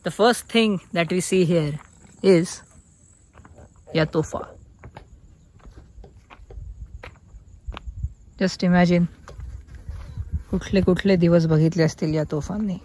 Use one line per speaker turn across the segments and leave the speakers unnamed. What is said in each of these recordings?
The first thing that we see here is Ya Tofa. Just imagine कुठले कुठले दिवस बघितले असतील या तोफांनी.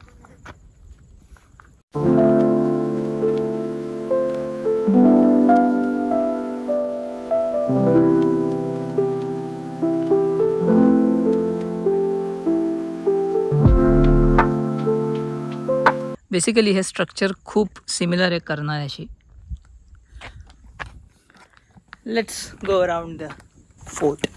बेसिकली हे स्ट्रक्चर खूप सिमिलर आहे करनाळ्याशी. Let's go around the fort.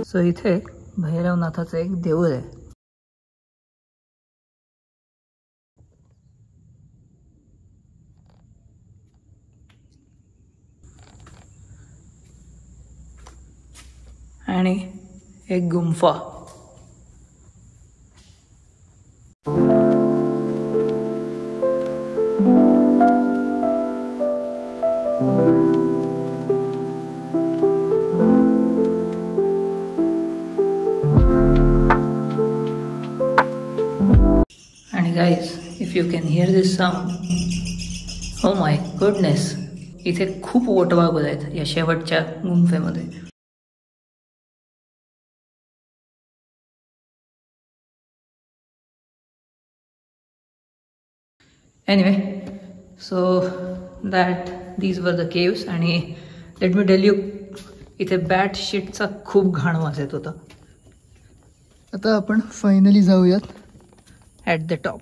So इथे भैरवनाथाचं एक देऊळ आहे. आणि एक गुंफा. आणि guys, if you can hear this sound, oh my goodness, इथे खूप वटवाघूळ आहेत या शेवटच्या गुंफेमध्ये. Anyway, so these were the caves. आणि let me tell you, इथे बॅट शीटचा खूप घाण वास येत होता. आता आपण फायनली जाऊयात ॲट द टॉप.